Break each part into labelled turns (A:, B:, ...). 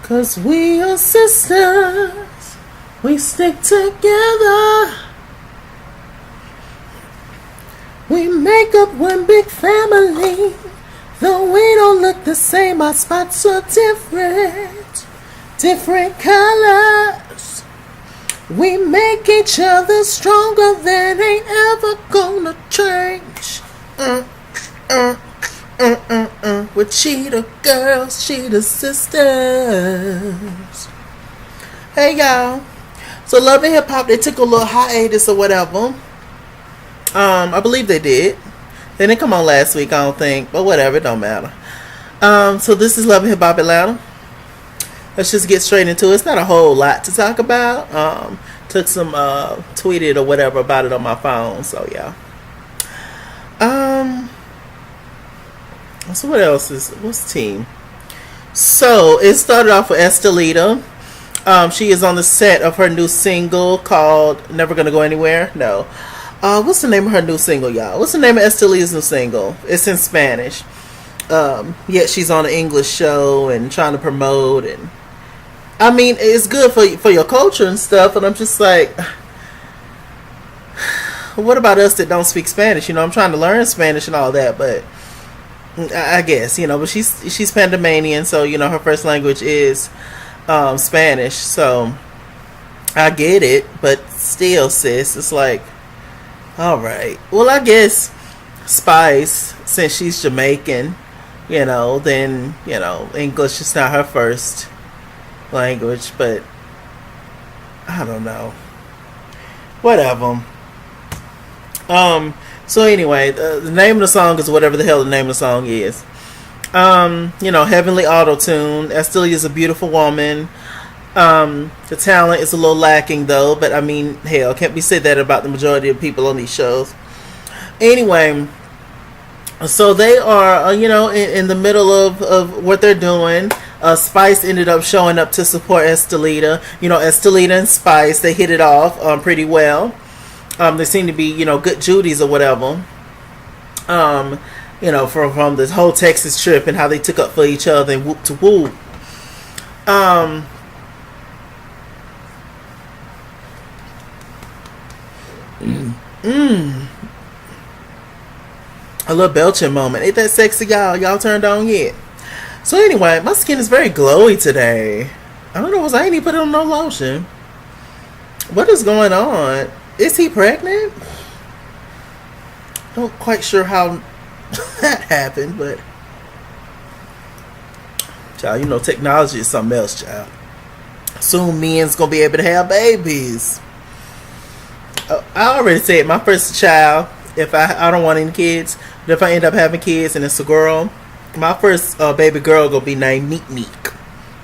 A: 'Cause we are sisters. We stick together. We make up one big family. Though we don't look the same, our spots are different. Different colors. We make each other stronger than ain't ever gonna change. We're cheetah girls, cheetah sisters. Hey y'all. So Love and Hip Hop, they took a little hiatus or whatever. I believe they did. They didn't come on last week, I don't think. But whatever, it don't matter. So this is Love and Hip Hop Atlanta. Let's just get straight into it. It's not a whole lot to talk about. Took some tweeted or whatever about it on my phone. So yeah. So what else what's the team? So it started off with Estelita. She is on the set of her new single called Never Gonna Go Anywhere. No. What's the name of her new single, y'all? What's the name of Estelita's new single? It's in Spanish. Yet she's on an English show and trying to promote, and I mean it's good for your culture and stuff, and I'm just like, what about us that don't speak Spanish? You know, I'm trying to learn Spanish and all that, but I guess, you know, but she's Panamanian, so you know her first language is Spanish, so I get it, but still, sis, it's like, all right, well, I guess Spice, since she's Jamaican, you know, then, you know, English is not her first language, but I don't know, whatever. So anyway, the name of the song is whatever the hell the name of the song is. You know, Heavenly Auto-Tune. Estilia is a beautiful woman. The talent is a little lacking though, but I mean, hell, can't we say that about the majority of people on these shows? Anyway, so they are, you know, in the middle of what they're doing. Spice ended up showing up to support Estelita. You know, Estelita and Spice, they hit it off pretty well. They seem to be, you know, good Judies or whatever. You know, from this whole Texas trip and how they took up for each other and whoop to whoop. A little belching moment. Ain't that sexy, y'all? Y'all turned on yet? So anyway, my skin is very glowy today. I don't know, I ain't even put on no lotion. What is going on? Is he pregnant? Not quite sure how that happened, but child, you know, technology is something else, child. Soon men's gonna be able to have babies. I already said my first child, if I don't want any kids, but if I end up having kids and it's a girl, my first baby girl gonna be named Neek Neek.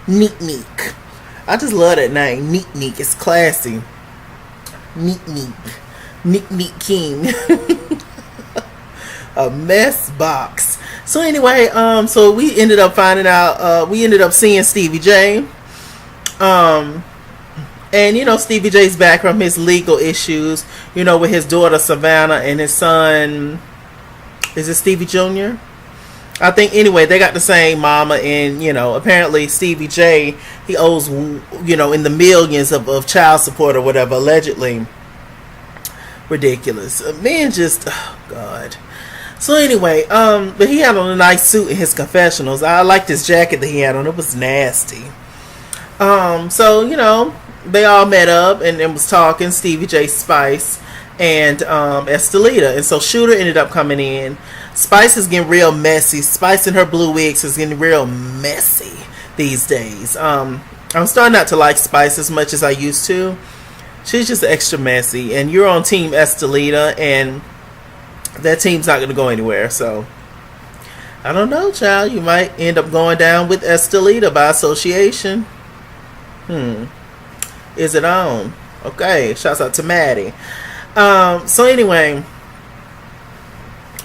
A: Neek Neek. I just love that name, Neek Neek. It's classy. Neek Neek. Neek Neek King. A mess box. So anyway, so we ended up finding out, we ended up seeing Stevie J. And you know, Stevie J's back from his legal issues, you know, with his daughter Savannah and his son, is it Stevie Jr.? I think, anyway, they got the same mama, and you know, apparently Stevie J, he owes, you know, in the millions of child support or whatever, allegedly. Ridiculous. Men just, oh God. So anyway, but he had on a nice suit in his confessionals. I liked his jacket that he had on. It was nasty. So, you know, they all met up and was talking, Stevie J, Spice, and Estelita. And so Shooter ended up coming in. Spice is getting real messy. Spice and her blue wigs is getting real messy these days. I'm starting not to like Spice as much as I used to. She's just extra messy. And you're on Team Estelita, and that team's not going to go anywhere. So, I don't know, child. You might end up going down with Estelita by association. Is it on? Okay. Shouts out to Maddie. So anyway,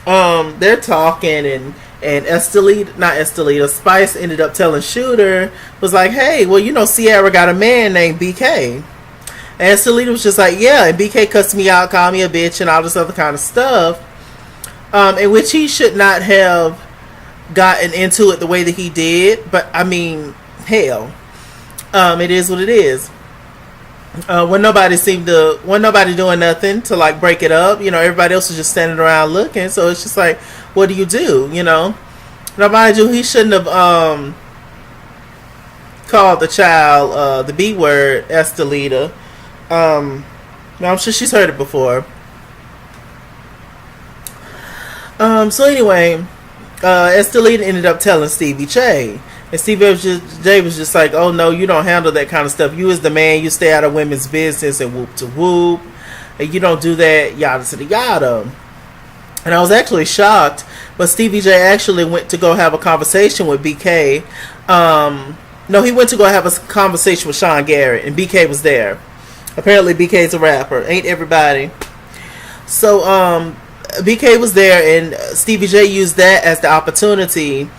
A: they're talking, and Spice ended up telling Shooter, was like, hey, well, you know, Sierra got a man named BK. And Estelita was just like, yeah, and BK cussed me out, called me a bitch, and all this other kind of stuff. In which he should not have gotten into it the way that he did. But, I mean, hell. It is what it is. When nobody doing nothing to like break it up, everybody else is just standing around looking. So it's just like, what do you do? Now, mind you, he shouldn't have called the child the B word, Estelita. Now I'm sure she's heard it before. So anyway, Estelita ended up telling Stevie J. And Stevie J was just like, oh no, you don't handle that kind of stuff. You as the man, you stay out of women's business and whoop to whoop. And you don't do that, yada to the yada. And I was actually shocked. But Stevie J actually went to go have a conversation with BK. No, he went to go have a conversation with Sean Garrett. And BK was there. Apparently BK's a rapper. Ain't everybody. So, BK was there, and Stevie J used that as the opportunity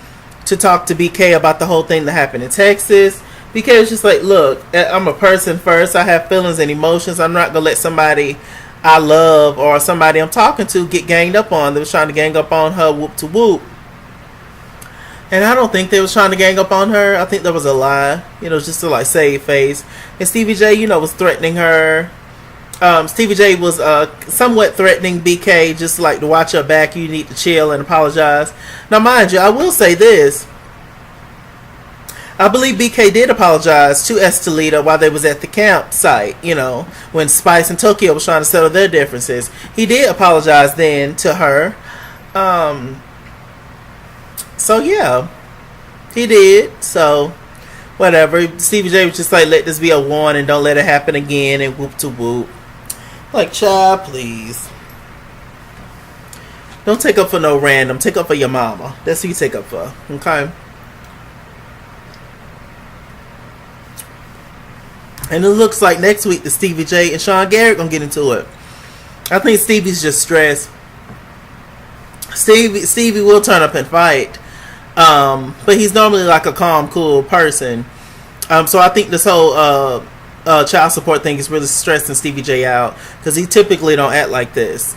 A: to talk to BK about the whole thing that happened in Texas. BK was just like, look, I'm a person first. I have feelings and emotions. I'm not going to let somebody I love or somebody I'm talking to get ganged up on. They was trying to gang up on her, whoop to whoop. And I don't think they was trying to gang up on her. I think that was a lie, just to like save face. And Stevie J, was threatening her. Stevie J was somewhat threatening BK, just like to watch her back. You need to chill and apologize. Now, mind you, I will say this. I believe BK did apologize to Estelita while they was at the campsite, when Spice and Tokyo was trying to settle their differences. He did apologize then to her. So, yeah. He did. So, whatever. Stevie J was just like, let this be a warning. Don't let it happen again. And whoop to whoop. Like, child, please. Don't take up for no random. Take up for your mama. That's who you take up for. Okay? And it looks like next week the Stevie J and Sean Garrett gonna get into it. I think Stevie's just stressed. Stevie will turn up and fight. But he's normally like a calm, cool person. So I think this whole child support thing is really stressing Stevie J out, because he typically don't act like this.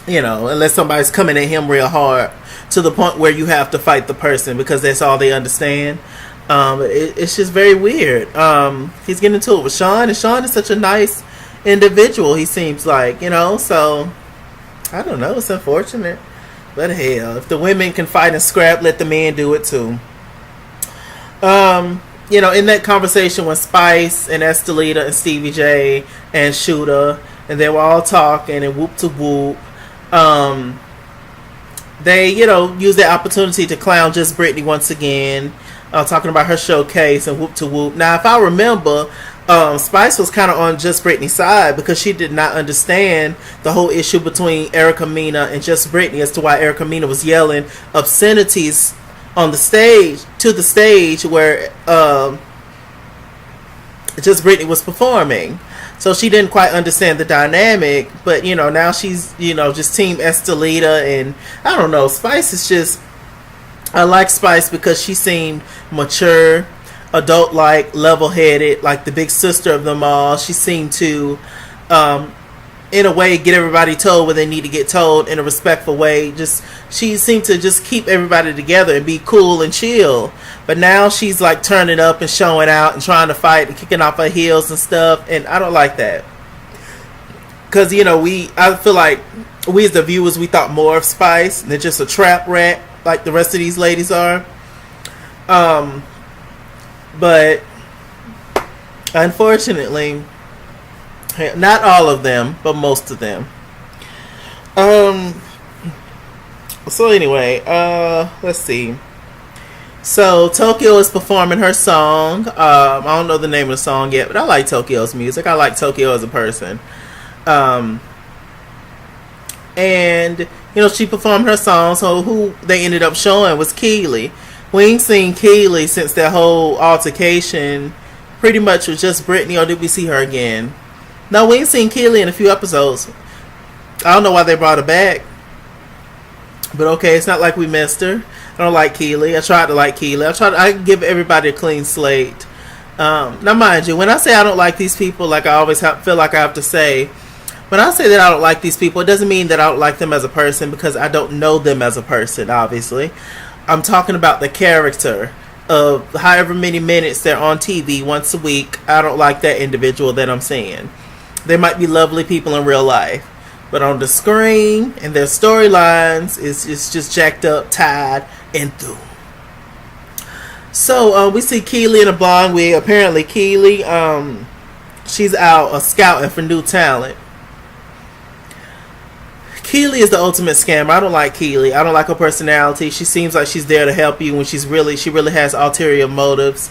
A: Unless somebody's coming at him real hard to the point where you have to fight the person because that's all they understand. It's just very weird. He's getting into it with Sean, and Sean is such a nice individual, he seems like, so I don't know, it's unfortunate. But hell, if the women can fight and scrap, let the men do it too. In that conversation with Spice and Estelita and Stevie J and Shooter, and they were all talking and whoop to whoop, they, used the opportunity to clown Just Brittany once again, talking about her showcase and whoop to whoop. Now, if I remember, Spice was kind of on Just Brittany's side because she did not understand the whole issue between Erica Mena and Just Brittany as to why Erica Mena was yelling obscenities on the stage where Just Brittany was performing. So she didn't quite understand the dynamic, but now she's just team Estelita, and I don't know, Spice is just, I like Spice because she seemed mature, adult-like, level-headed, like the big sister of them all. She seemed to in a way get everybody told when they need to get told in a respectful way. She seemed to just keep everybody together and be cool and chill. But now she's like turning up and showing out and trying to fight and kicking off her heels and stuff, and I don't like that. Because I feel like we as the viewers, we thought more of Spice than just a trap rat like the rest of these ladies are. But unfortunately, not all of them, but most of them. So anyway, let's see. So Tokyo is performing her song. I don't know the name of the song yet, but I like Tokyo's music. I like Tokyo as a person. And she performed her song. So who they ended up showing was Keely. We ain't seen Keely since that whole altercation. Pretty much was just Brittany, or did we see her again? No, we ain't seen Keely in a few episodes. I don't know why they brought her back. But okay, it's not like we missed her. I don't like Keely. I tried to like Keely. I give everybody a clean slate. Now, mind you, when I say I don't like these people, like I always feel like I have to say, when I say that I don't like these people, it doesn't mean that I don't like them as a person, because I don't know them as a person, obviously. I'm talking about the character of however many minutes they're on TV once a week, I don't like that individual that I'm seeing. They might be lovely people in real life, but on the screen and their storylines is just jacked up, tied, and through. So we see Keely in a blonde wig. Apparently Keely, she's out scouting for new talent. Keely is the ultimate scammer. I don't like Keely. I don't like her personality. She seems like she's there to help you when she really has ulterior motives.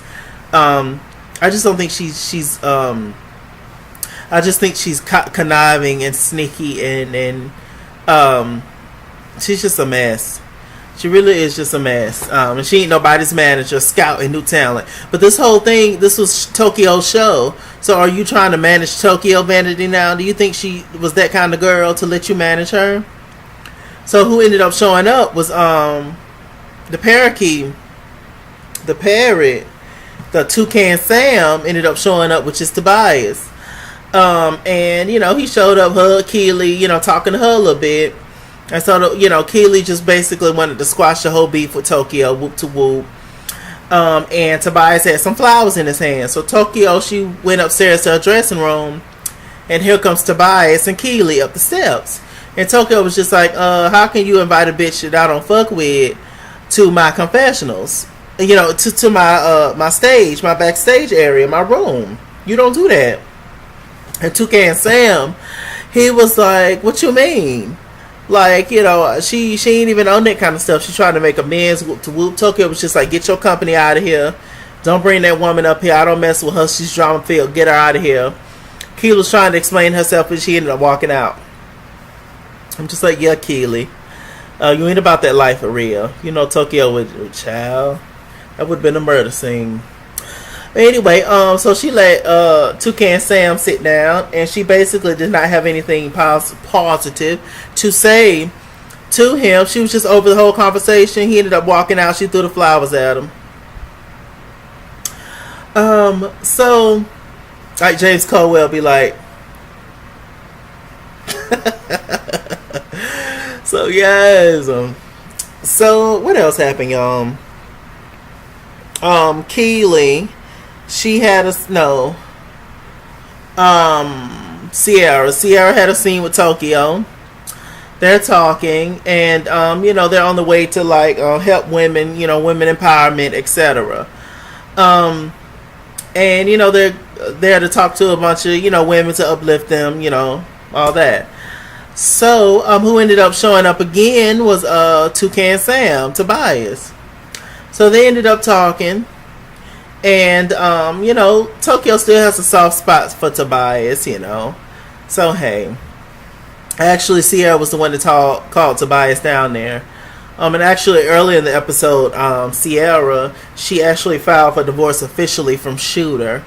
A: I just don't think she's I just think she's conniving and sneaky and she's just a mess. She really is just a mess. And she ain't nobody's manager, scouting new talent. But this whole thing, this was Tokyo's show. So are you trying to manage Tokyo Vanity now? Do you think she was that kind of girl to let you manage her? So who ended up showing up was the parakeet, the parrot, the toucan Sam ended up showing up, which is Tobias. And he showed up, hugged Keely, talking to her a little bit. And so, Keely just basically wanted to squash the whole beef with Tokyo, whoop to whoop. And Tobias had some flowers in his hand. So Tokyo, she went upstairs to her dressing room, and here comes Tobias and Keely up the steps. And Tokyo was just like, how can you invite a bitch that I don't fuck with to my confessionals? To my stage, my backstage area, my room. You don't do that. And Toucan Sam, he was like, what you mean? Like, she ain't even on that kind of stuff. She's trying to make amends to whoop. Tokyo was just like, get your company out of here. Don't bring that woman up here. I don't mess with her. She's drama filled. Get her out of here. Keely was trying to explain herself, and she ended up walking out. I'm just like, yeah, Keely. You ain't about that life for real. Tokyo with child. That would have been a murder scene. But anyway, so she let Toucan Sam sit down, and she basically did not have anything positive to say to him. She was just over the whole conversation. He ended up walking out. She threw the flowers at him. So, like James Colwell be like, so yes. So what else happened, y'all? Keely. She had Sierra had a scene with Tokyo. They're talking, and they're on the way to help women, women empowerment, etc. And they're there to talk to a bunch of women to uplift them, all that. So who ended up showing up again was Toucan Sam, Tobias. So they ended up talking. And, Tokyo still has a soft spot for Tobias, So, hey. Actually, Sierra was the one that called Tobias down there. And actually, earlier in the episode, Sierra, she actually filed for divorce officially from Shooter.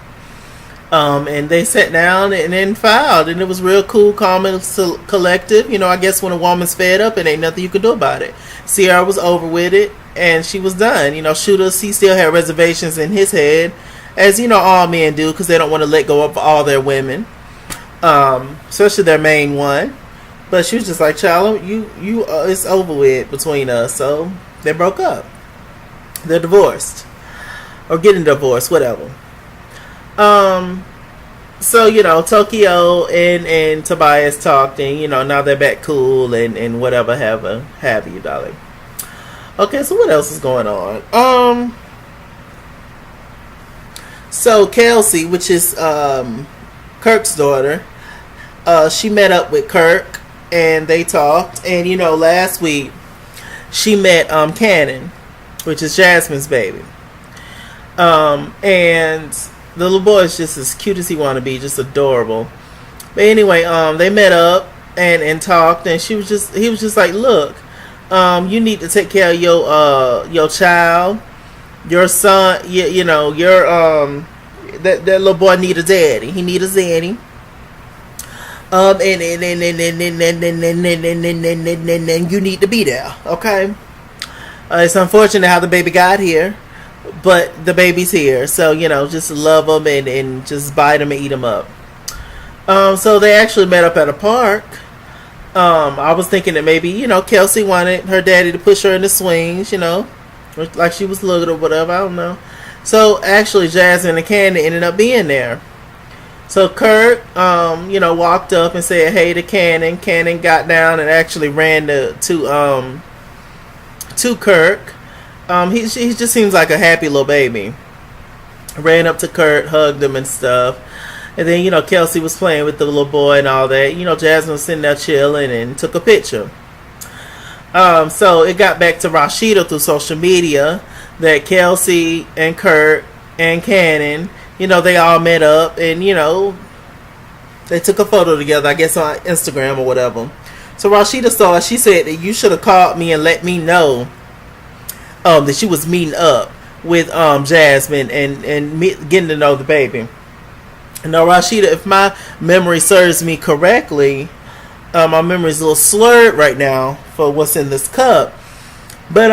A: And they sat down and then filed. And it was real cool, calm, and collective. I guess when a woman's fed up, it ain't nothing you can do about it. Sierra was over with it. And she was done. Shooter, he still had reservations in his head, as all men do, because they don't want to let go of all their women, especially their main one. But she was just like, "Child, it's over with between us." So they broke up. They're divorced, or getting divorced, whatever. So Tokyo and Tobias talked, and now they're back cool and whatever have you, darling. Okay, so what else is going on? So Kelsey, which is Kirk's daughter, she met up with Kirk and they talked. And last week she met Cannon, which is Jasmine's baby. And the little boy is just as cute as he want to be, just adorable. But anyway, they met up and talked, and he was just like, look. You need to take care of your child, your son. Your that little boy need a daddy. He need a zaddy. And you need to be there. Okay. It's unfortunate how the baby got here, but the baby's here. So just love him and just bite him and eat him up. So they actually met up at a park. I was thinking that maybe, Kelsey wanted her daddy to push her in the swings, like she was little or whatever. I don't know. So actually, Jasmine and Candy ended up being there. So Kurt, walked up and said, "Hey," to Cannon. Cannon got down and actually ran to Kirk. He just seems like a happy little baby. Ran up to Kurt, hugged him and stuff. And then, Kelsey was playing with the little boy and all that. Jasmine was sitting there chilling and took a picture. So it got back to Rashida through social media that Kelsey and Kurt and Cannon, they all met up and, they took a photo together, I guess on Instagram or whatever. So Rashida saw it. She said that you should have called me and let me know that she was meeting up with Jasmine and getting to know the baby. Now, Rashida, if my memory serves me correctly, my memory is a little slurred right now for what's in this cup. But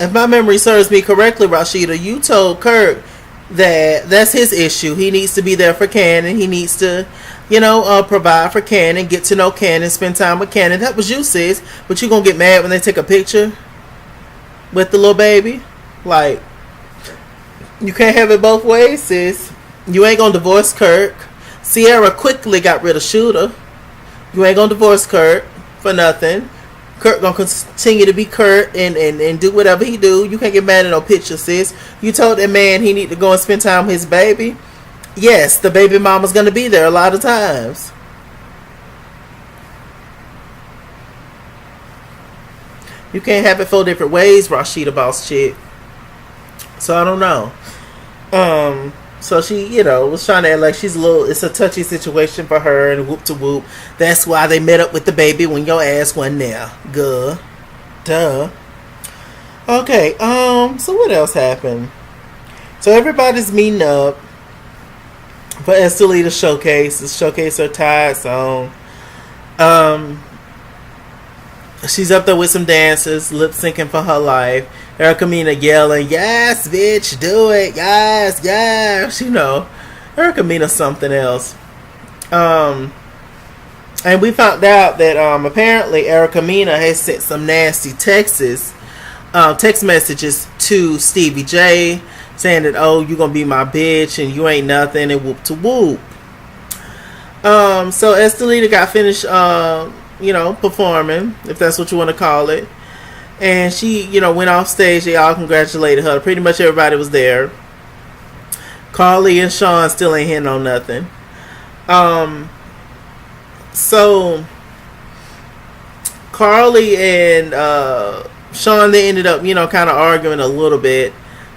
A: if my memory serves me correctly, Rashida, you told Kirk that that's his issue. He needs to be there for Cannon. He needs to, provide for Cannon, get to know Cannon, spend time with Cannon. That was you, sis. But you gonna get mad when they take a picture with the little baby? Like, you can't have it both ways, sis. You ain't gonna divorce Kirk. Sierra quickly got rid of Shooter. You ain't gonna divorce Kurt for nothing. Kurt gonna continue to be Kurt and do whatever he do. You can't get mad at no picture, sis. You told that man he need to go and spend time with his baby. Yes, the baby mama's gonna be there a lot of times. You can't have it 4 different ways, Rashida boss chick. So I don't know. So she, was trying to act like it's a touchy situation for her and whoop to whoop. That's why they met up with the baby when your ass wasn't there. Duh. Okay, so what else happened? So everybody's meeting up for Estelita's showcase. The showcase her Tide song. She's up there with some dancers, lip syncing for her life. Erica Mena yelling, "Yes, bitch, do it, yes." Erica Mena's something else. And we found out that apparently Erica Mena has sent some nasty text messages to Stevie J, saying that, "Oh, you gonna be my bitch and you ain't nothing," and whoop to whoop. So Estelita got finished performing, if that's what you want to call it. And she, went off stage. They all congratulated her. Pretty much everybody was there. Carly and Sean still ain't hitting on nothing. So Carly and Sean, they ended up, kind of arguing a little bit.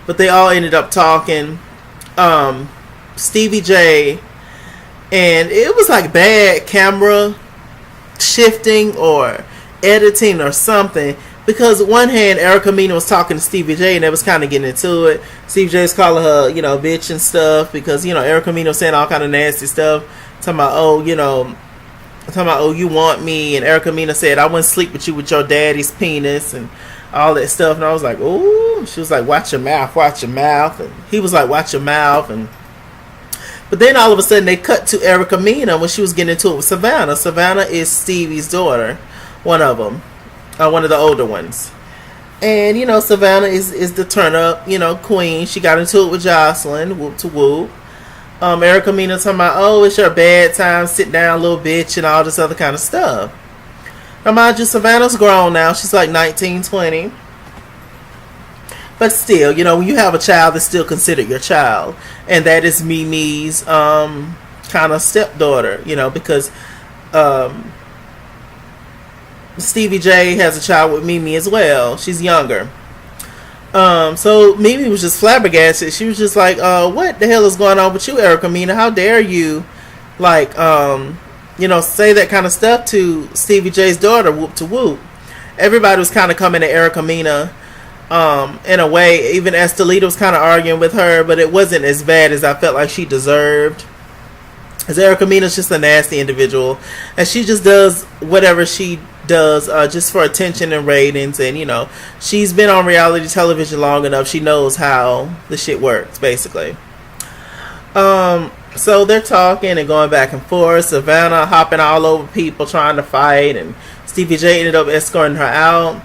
A: But they all ended up talking. Stevie J, and it was like bad camera shifting or editing or something, because one hand Erica Mena was talking to Stevie J and they was kind of getting into it. Stevie J was calling her bitch and stuff, because Erica Mena was saying all kind of nasty stuff, talking about oh you want me, and Erica Mena said I wouldn't sleep with you with your daddy's penis and all that stuff. And I was like, ooh. She was like, watch your mouth, and he was like, watch your mouth. And but then all of a sudden they cut to Erica Mena when she was getting into it with Savannah. Savannah is Stevie's daughter, one of them, one of the older ones. And Savannah is the turn up, queen. She got into it with Jocelyn, whoop to whoop. Erica Mena talking about, oh, it's your bad time, sit down, little bitch, and all this other kind of stuff. Now mind you, Savannah's grown now. She's like 19, 20. But still, when you have a child that's still considered your child, and that is Mimi's kind of stepdaughter, because Stevie J has a child with Mimi as well. She's younger. So Mimi was just flabbergasted. She was just like, what the hell is going on with you, Erica Mena? How dare you, like, say that kind of stuff to Stevie J's daughter, whoop to whoop. Everybody was kind of coming at Erica Mena. In a way, even Estelita was kind of arguing with her, but it wasn't as bad as I felt like she deserved. Because Erica Mena's just a nasty individual, and she just does whatever she does just for attention and ratings, and she's been on reality television long enough. She knows how the shit works, basically. So they're talking and going back and forth. Savannah hopping all over people trying to fight, and Stevie J ended up escorting her out.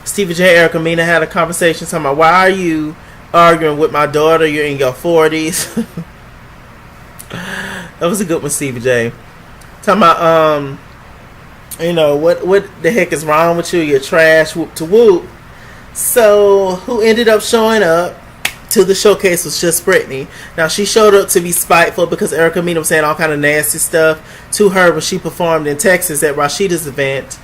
A: Stevie J and Erica Mena had a conversation talking about, why are you arguing with my daughter? You're in your 40s. That was a good one, Stevie J. Talking about, you know, what the heck is wrong with you? You're trash, whoop to whoop. So, who ended up showing up to the showcase was just Brittany. Now, she showed up to be spiteful because Erica Mena was saying all kind of nasty stuff to her when she performed in Texas at Rashida's event.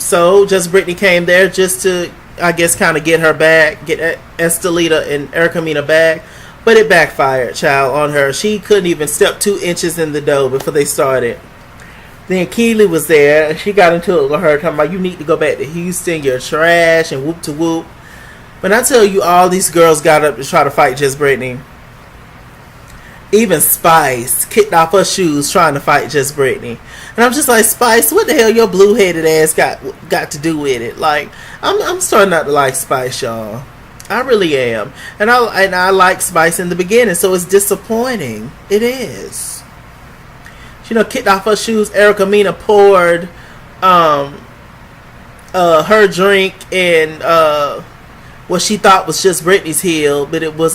A: So, just Brittany came there just to, I guess, kind of get her back, get Estelita and Erica Mena back. But it backfired, child, on her. She couldn't even step 2 inches in the dough before they started. Then Keely was there, and she got into it with her, talking about, you need to go back to Houston, you're trash, and whoop to whoop. When I tell you all these girls got up to try to fight Just Brittany, even Spice kicked off her shoes trying to fight Just Brittany. And I'm just like, Spice, what the hell your blue-headed ass got to do with it? Like, I'm starting not to like Spice, y'all. I really am. And I like Spice in the beginning, so it's disappointing. It is. You know, kicked off her shoes. Erica Mena poured her drink in what she thought was just Brittany's heel, but it was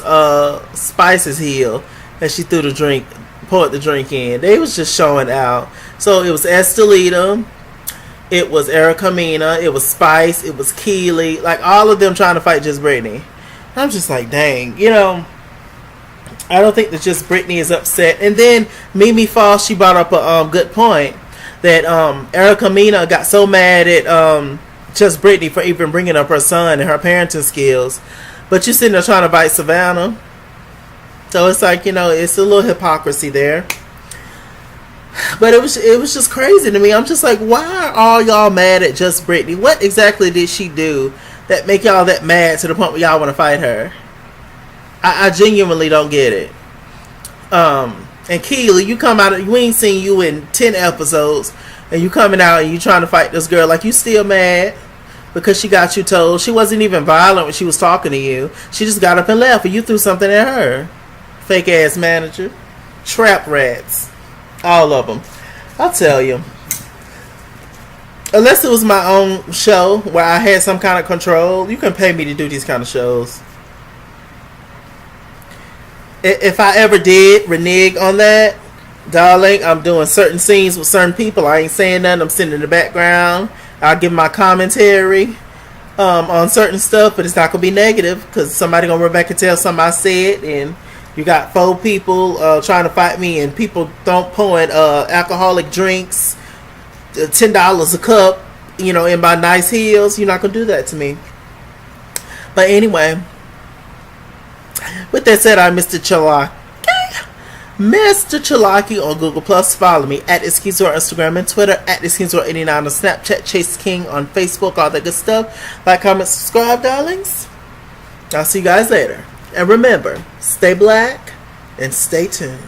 A: Spice's heel that she poured the drink in. They was just showing out. So it was Estelita, it was Erica Mena, it was Spice, it was Keely, like all of them trying to fight Just Brittany. I'm just like, dang, you know. I don't think that Just Brittany is upset. And then Mimi Foss, she brought up a good point that Erica Mena got so mad at Just Brittany for even bringing up her son and her parenting skills, but you sitting there trying to bite Savannah. So it's like, you know, it's a little hypocrisy there. But it was just crazy to me. I'm just like, why are all y'all mad at Just Brittany? What exactly did she do that make y'all that mad to the point where y'all want to fight her? I genuinely don't get it. And Keely, you come out, we ain't seen you in 10 episodes, and you coming out and you trying to fight this girl. Like, you still mad because she got you told. She wasn't even violent when she was talking to you. She just got up and left, and you threw something at her. Fake ass manager. Trap rats. All of them. I'll tell you. Unless it was my own show where I had some kind of control, you can pay me to do these kind of shows. If I ever did renege on that, darling, I'm doing certain scenes with certain people. I ain't saying nothing. I'm sitting in the background. I'll give my commentary on certain stuff, but it's not going to be negative because somebody going to run back and tell something I said, and you got 4 people trying to fight me, and people pouring alcoholic drinks, $10 a cup, you know, in my nice heels. You're not going to do that to me. But anyway, with that said, I'm Mr. Chalaki. Mr. Chalaki on Google Plus. Follow me at ItsKingsWorld Instagram and Twitter, at ItsKingsWorld89 on Snapchat, Chase King on Facebook, all that good stuff. Like, comment, subscribe, darlings. I'll see you guys later. And remember, stay black and stay tuned.